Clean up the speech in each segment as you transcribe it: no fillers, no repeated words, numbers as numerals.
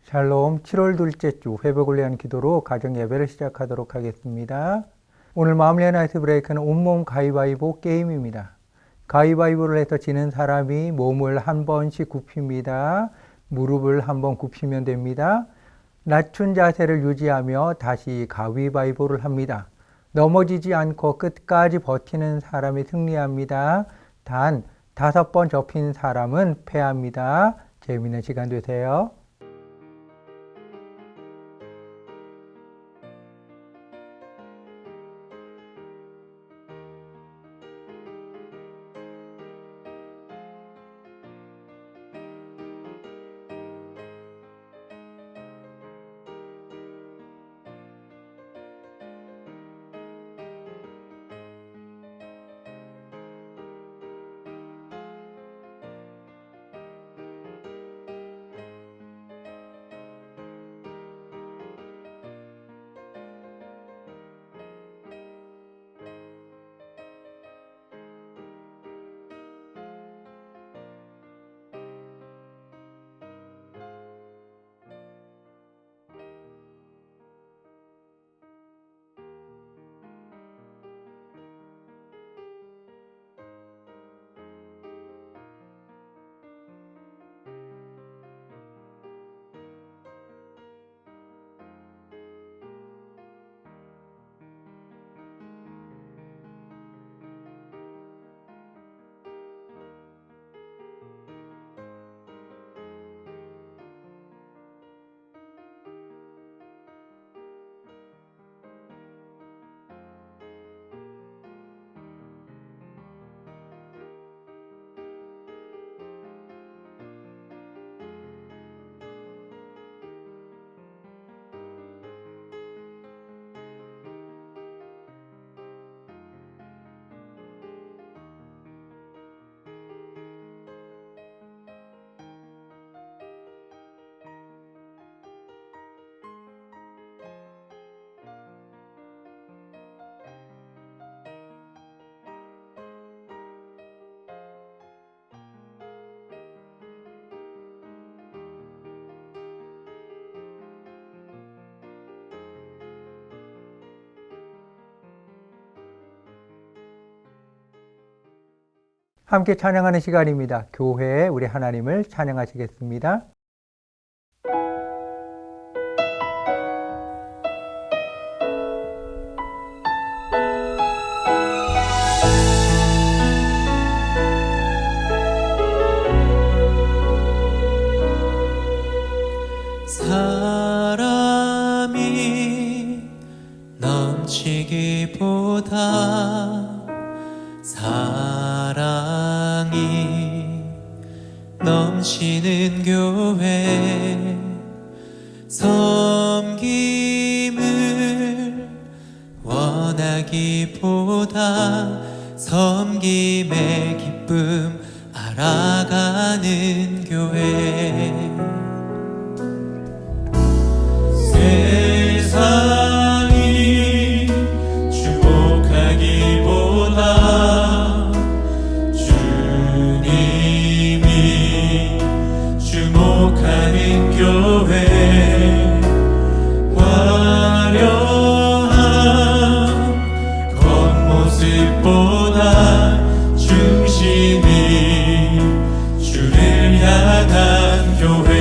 샬롬. 7월 둘째 주 회복을 위한 기도로 가정 예배를 시작하도록 하겠습니다. 오늘 마음리의 나이트 브레이크는 온몸 가위바위보 게임입니다. 가위바위보를 해서 지는 사람이 몸을 한 번씩 굽힙니다. 무릎을 한 번 굽히면 됩니다. 낮춘 자세를 유지하며 다시 가위바위보를 합니다. 넘어지지 않고 끝까지 버티는 사람이 승리합니다. 단 5번 접힌 사람은 패합니다. 재미있는 시간 되세요. 함께 찬양하는 시간입니다. 교회에 우리 하나님을 찬양하시겠습니다. 사람이 넘치기보다 사랑이 넘치는 교회, 섬김을 원하기보다 섬김의 기쁨 알아가는 교회. 세상이 주목하기보다 주님이 주목하는 교회, 화려한 겉모습보다 중심이 주를 향한 교회.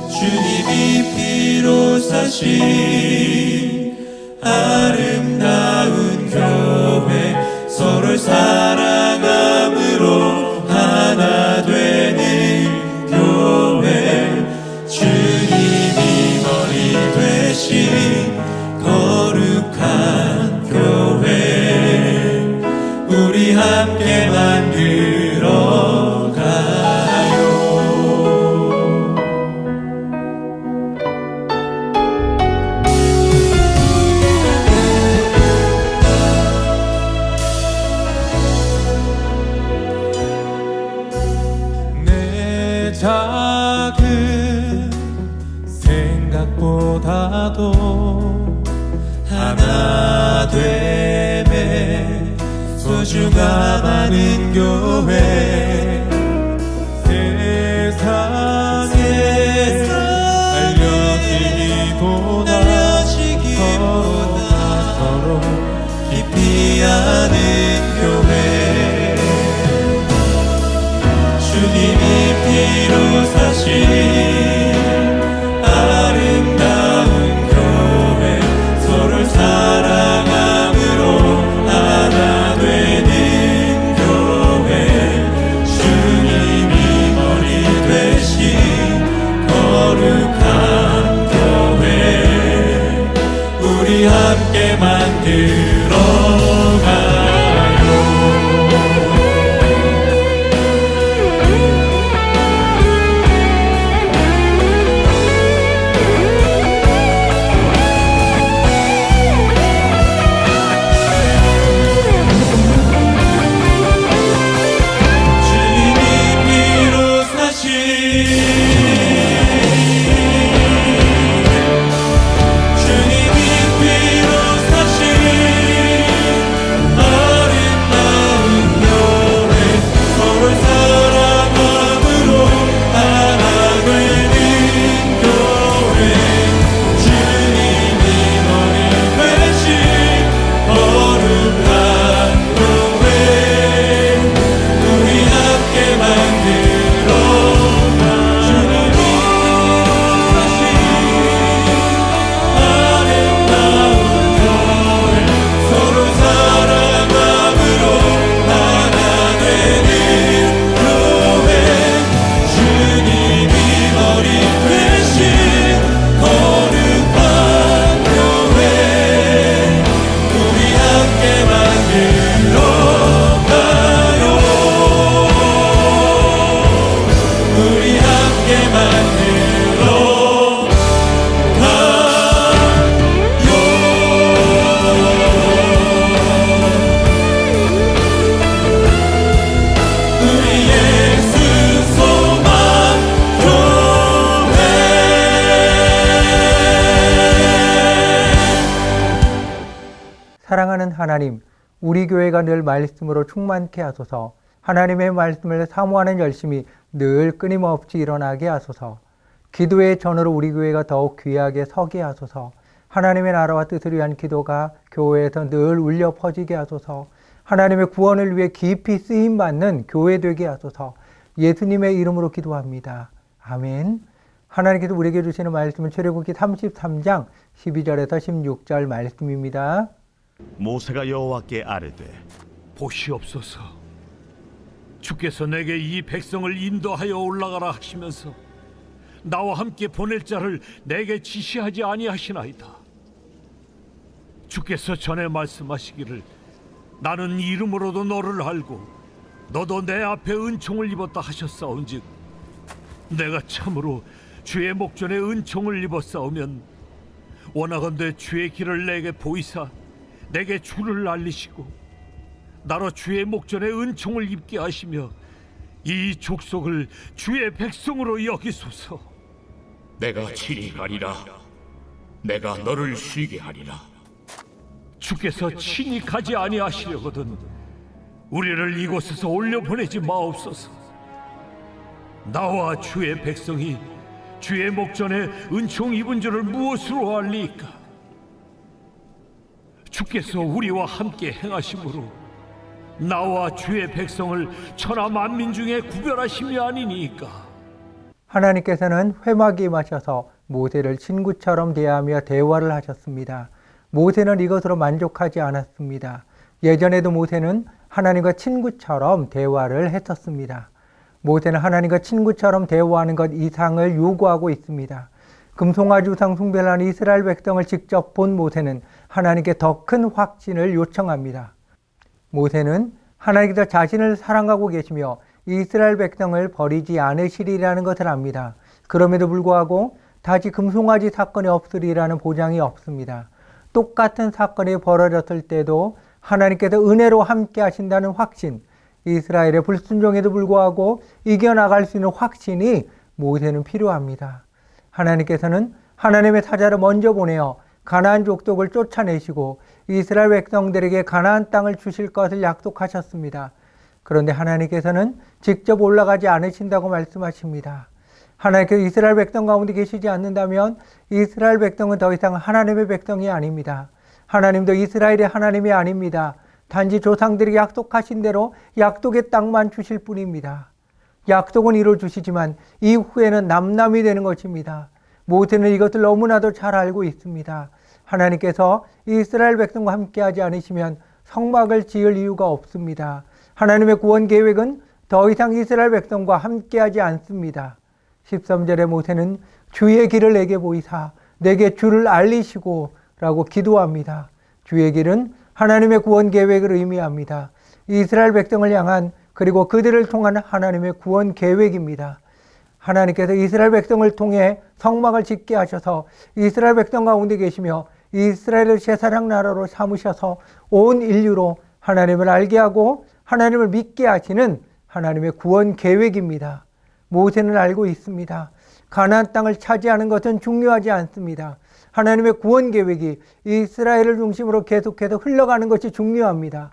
주님이 피로 사신 아름다운 교회, 서로를 사랑함으로 하나 되는 교회, 주님이 머리 되신 거룩한 교회, 우리 함께 만들어 가요. 내 작은 생각보다도 하나 됨에 소중함 하는 교회, 세상 사신 아름다운 교회 서로를 사랑함으로 하나 되는 교회 주님이 머리 되신 거룩한 교회 우리 함께 만들어 사랑하는 하나님, 우리 교회가 늘 말씀으로 충만케 하소서. 하나님의 말씀을 사모하는 열심이 늘 끊임없이 일어나게 하소서. 기도의 전으로 우리 교회가 더욱 귀하게 서게 하소서. 하나님의 나라와 뜻을 위한 기도가 교회에서 늘 울려 퍼지게 하소서. 하나님의 구원을 위해 깊이 쓰임받는 교회 되게 하소서. 예수님의 이름으로 기도합니다. 아멘. 하나님께서 우리에게 주시는 말씀은 출애굽기 33장 12절에서 16절 말씀입니다. 모세가 여호와께 아뢰되 보시옵소서, 주께서 내게 이 백성을 인도하여 올라가라 하시면서 나와 함께 보낼 자를 내게 지시하지 아니하시나이다. 주께서 전에 말씀하시기를 나는 이름으로도 너를 알고 너도 내 앞에 은총을 입었다 하셨사온즉 내가 참으로 주의 목전에 은총을 입었사오면 원하건대 주의 길을 내게 보이사 내게 주를 알리시고 나로 주의 목전에 은총을 입게 하시며 이 족속을 주의 백성으로 여기소서. 내가 친히 가리라. 내가 너를 쉬게 하리라. 주께서 친히 가지 아니하시려거든 우리를 이곳에서 올려보내지 마옵소서. 나와 주의 백성이 주의 목전에 은총 입은 줄을 무엇으로 알리까? 주께서 우리와 함께 행하심으로 나와 주의 백성을 천하 만민 중에 구별하심이 아니니까. 하나님께서는 회막에 임하셔서 모세를 친구처럼 대하며 대화를 하셨습니다. 모세는 이것으로 만족하지 않았습니다. 예전에도 모세는 하나님과 친구처럼 대화를 했었습니다. 모세는 하나님과 친구처럼 대화하는 것 이상을 요구하고 있습니다. 금송아지 우상 숭배를 하는 이스라엘 백성을 직접 본 모세는 하나님께 더 큰 확신을 요청합니다. 모세는 하나님께서 자신을 사랑하고 계시며 이스라엘 백성을 버리지 않으시리라는 것을 압니다. 그럼에도 불구하고 다시 금송아지 사건이 없으리라는 보장이 없습니다. 똑같은 사건이 벌어졌을 때도 하나님께서 은혜로 함께 하신다는 확신, 이스라엘의 불순종에도 불구하고 이겨나갈 수 있는 확신이 모세는 필요합니다. 하나님께서는 하나님의 사자를 먼저 보내어 가나안 족속을 쫓아내시고 이스라엘 백성들에게 가나안 땅을 주실 것을 약속하셨습니다. 그런데 하나님께서는 직접 올라가지 않으신다고 말씀하십니다. 하나님께서 이스라엘 백성 가운데 계시지 않는다면 이스라엘 백성은 더 이상 하나님의 백성이 아닙니다. 하나님도 이스라엘의 하나님이 아닙니다. 단지 조상들에게 약속하신 대로 약속의 땅만 주실 뿐입니다. 약속은 이루어주시지만 이후에는 남남이 되는 것입니다. 모세는 이것을 너무나도 잘 알고 있습니다. 하나님께서 이스라엘 백성과 함께하지 않으시면 성막을 지을 이유가 없습니다. 하나님의 구원 계획은 더 이상 이스라엘 백성과 함께하지 않습니다. 13절에 모세는 주의 길을 내게 보이사 내게 주를 알리시고 라고 기도합니다. 주의 길은 하나님의 구원 계획을 의미합니다. 이스라엘 백성을 향한 그리고 그들을 통한 하나님의 구원 계획입니다. 하나님께서 이스라엘 백성을 통해 성막을 짓게 하셔서 이스라엘 백성 가운데 계시며 이스라엘을 제사장 나라로 삼으셔서 온 인류로 하나님을 알게 하고 하나님을 믿게 하시는 하나님의 구원 계획입니다. 모세는 알고 있습니다. 가나안 땅을 차지하는 것은 중요하지 않습니다. 하나님의 구원 계획이 이스라엘을 중심으로 계속해서 흘러가는 것이 중요합니다.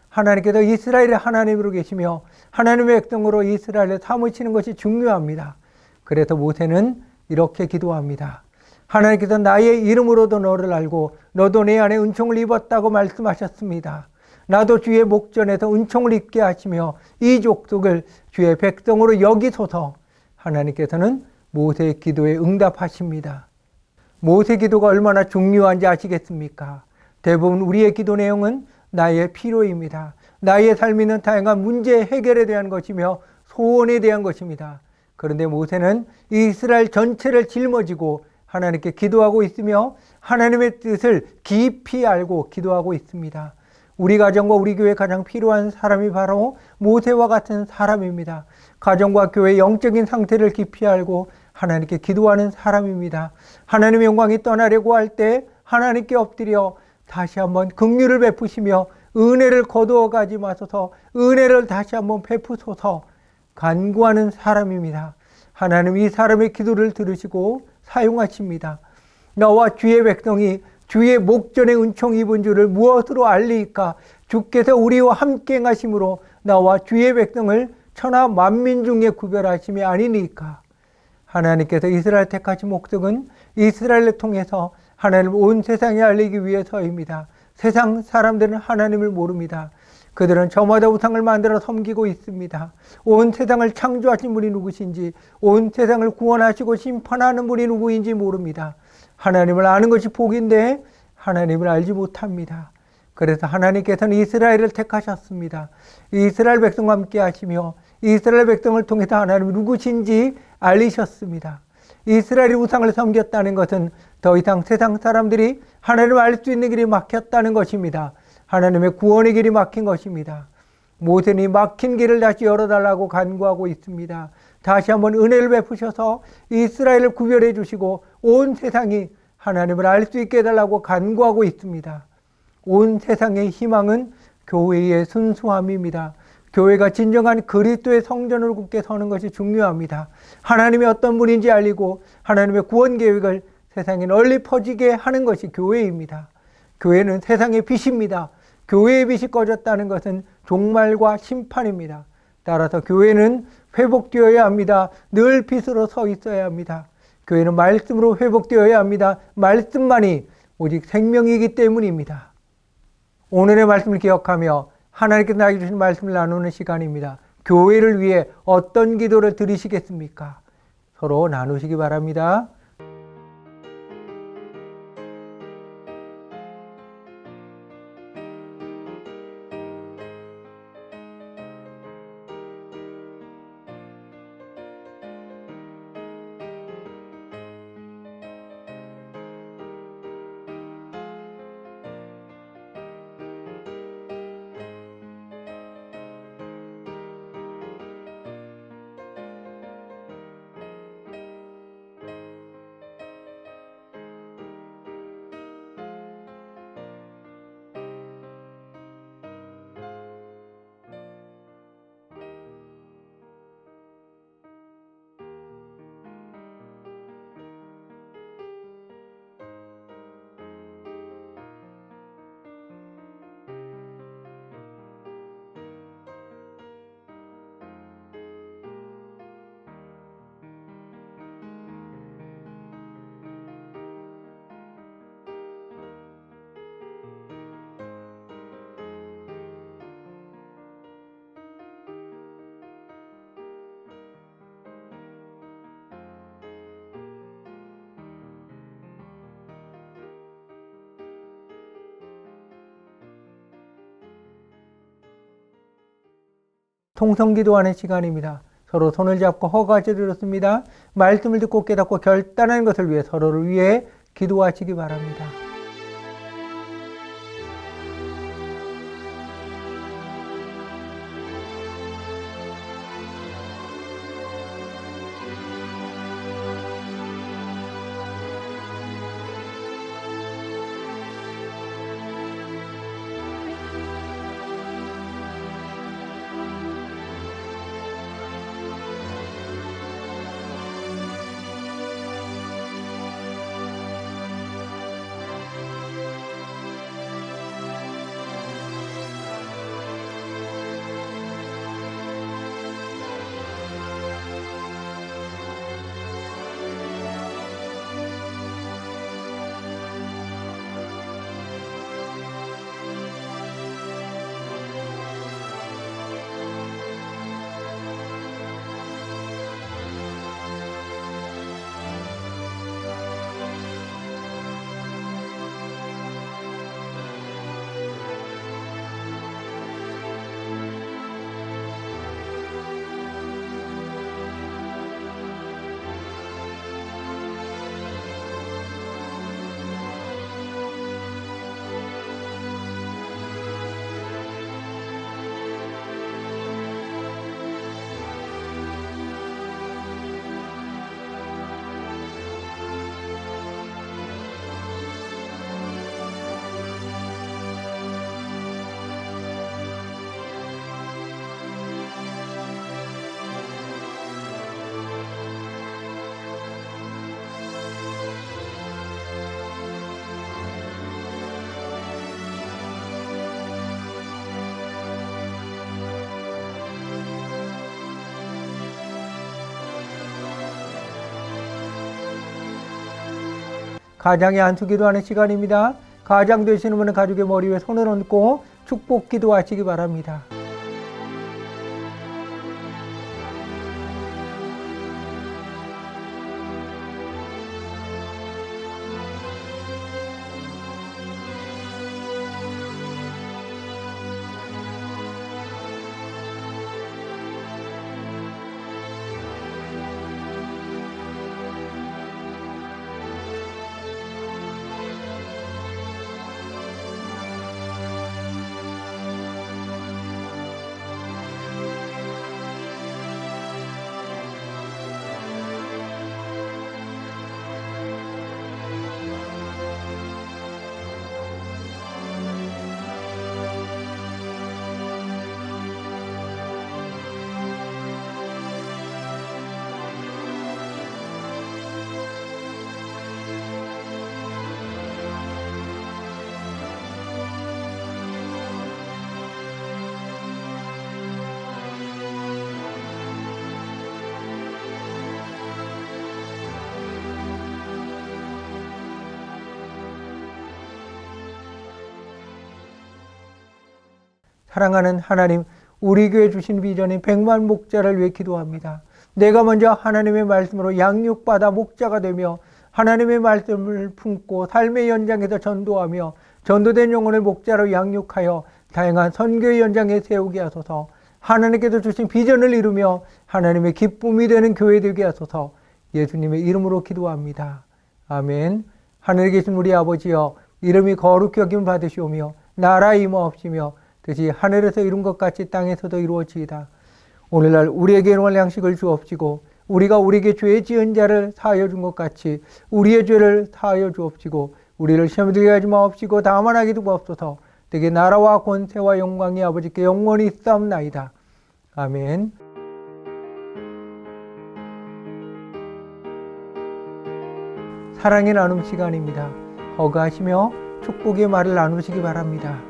하나님께서 이스라엘의 하나님으로 계시며 하나님의 백성으로 이스라엘을 삼으시는 것이 중요합니다. 그래서 모세는 이렇게 기도합니다. 하나님께서 나의 이름으로도 너를 알고 너도 내 안에 은총을 입었다고 말씀하셨습니다. 나도 주의 목전에서 은총을 입게 하시며 이 족속을 주의 백성으로 여기소서. 하나님께서는 모세의 기도에 응답하십니다. 모세 기도가 얼마나 중요한지 아시겠습니까? 대부분 우리의 기도 내용은 나의 필요입니다. 나의 삶에 있는 다양한 문제 해결에 대한 것이며 소원에 대한 것입니다. 그런데 모세는 이스라엘 전체를 짊어지고 하나님께 기도하고 있으며 하나님의 뜻을 깊이 알고 기도하고 있습니다. 우리 가정과 우리 교회에 가장 필요한 사람이 바로 모세와 같은 사람입니다. 가정과 교회의 영적인 상태를 깊이 알고 하나님께 기도하는 사람입니다. 하나님의 영광이 떠나려고 할 때 하나님께 엎드려 다시 한번 긍휼을 베푸시며 은혜를 거두어 가지 마소서, 은혜를 다시 한번 베푸소서 간구하는 사람입니다. 하나님 이 사람의 기도를 들으시고 사용하십니다. 나와 주의 백성이 주의 목전에 은총이 입은 줄을 무엇으로 알리까? 주께서 우리와 함께 행하심으로 나와 주의 백성을 천하 만민 중에 구별하심이 아니니까. 하나님께서 이스라엘 택하신 목적은 이스라엘을 통해서 하나님을 온 세상에 알리기 위해서입니다. 세상 사람들은 하나님을 모릅니다. 그들은 저마다 우상을 만들어 섬기고 있습니다. 온 세상을 창조하신 분이 누구신지, 온 세상을 구원하시고 심판하는 분이 누구인지 모릅니다. 하나님을 아는 것이 복인데 하나님을 알지 못합니다. 그래서 하나님께서는 이스라엘을 택하셨습니다. 이스라엘 백성과 함께 하시며 이스라엘 백성을 통해서 하나님이 누구신지 알리셨습니다. 이스라엘이 우상을 섬겼다는 것은 더 이상 세상 사람들이 하나님을 알 수 있는 길이 막혔다는 것입니다. 하나님의 구원의 길이 막힌 것입니다. 모세는 이 막힌 길을 다시 열어달라고 간구하고 있습니다. 다시 한번 은혜를 베푸셔서 이스라엘을 구별해 주시고 온 세상이 하나님을 알 수 있게 해달라고 간구하고 있습니다. 온 세상의 희망은 교회의 순수함입니다. 교회가 진정한 그리스도의 성전으로 굳게 서는 것이 중요합니다. 하나님이 어떤 분인지 알리고 하나님의 구원 계획을 세상에 널리 퍼지게 하는 것이 교회입니다. 교회는 세상의 빛입니다. 교회의 빛이 꺼졌다는 것은 종말과 심판입니다. 따라서 교회는 회복되어야 합니다. 늘 빛으로 서 있어야 합니다. 교회는 말씀으로 회복되어야 합니다. 말씀만이 오직 생명이기 때문입니다. 오늘의 말씀을 기억하며 하나님께서 나에게 주신 말씀을 나누는 시간입니다. 교회를 위해 어떤 기도를 드리시겠습니까? 서로 나누시기 바랍니다. 통성기도하는 시간입니다. 서로 손을 잡고 허가해 드렸습니다. 말씀을 듣고 깨닫고 결단하는 것을 위해 서로를 위해 기도하시기 바랍니다. 가장의 안수기도하는 시간입니다. 가장 되시는 분은 가족의 머리 위에 손을 얹고 축복 기도하시기 바랍니다. 사랑하는 하나님, 우리 교회 주신 비전인 100만 목자를 위해 기도합니다. 내가 먼저 하나님의 말씀으로 양육받아 목자가 되며 하나님의 말씀을 품고 삶의 현장에서 전도하며 전도된 영혼을 목자로 양육하여 다양한 선교의 현장에 세우게 하소서. 하나님께서 주신 비전을 이루며 하나님의 기쁨이 되는 교회 되게 하소서. 예수님의 이름으로 기도합니다. 아멘. 하늘에 계신 우리 아버지여, 이름이 거룩히 여김을 받으시오며 나라 임하옵시며 뜻이 하늘에서 이룬 것 같이 땅에서도 이루어지이다. 오늘날 우리에게 일용할 양식을 주옵시고 우리가 우리에게 죄 지은 자를 사하여 준 것 같이 우리의 죄를 사하여 주옵시고 우리를 시험에 들게 하지 마옵시고 다만 하게 두옵소서. 되게 나라와 권세와 영광이 아버지께 영원히 있사옵나이다. 아멘. 사랑의 나눔 시간입니다. 허가하시며 축복의 말을 나누시기 바랍니다.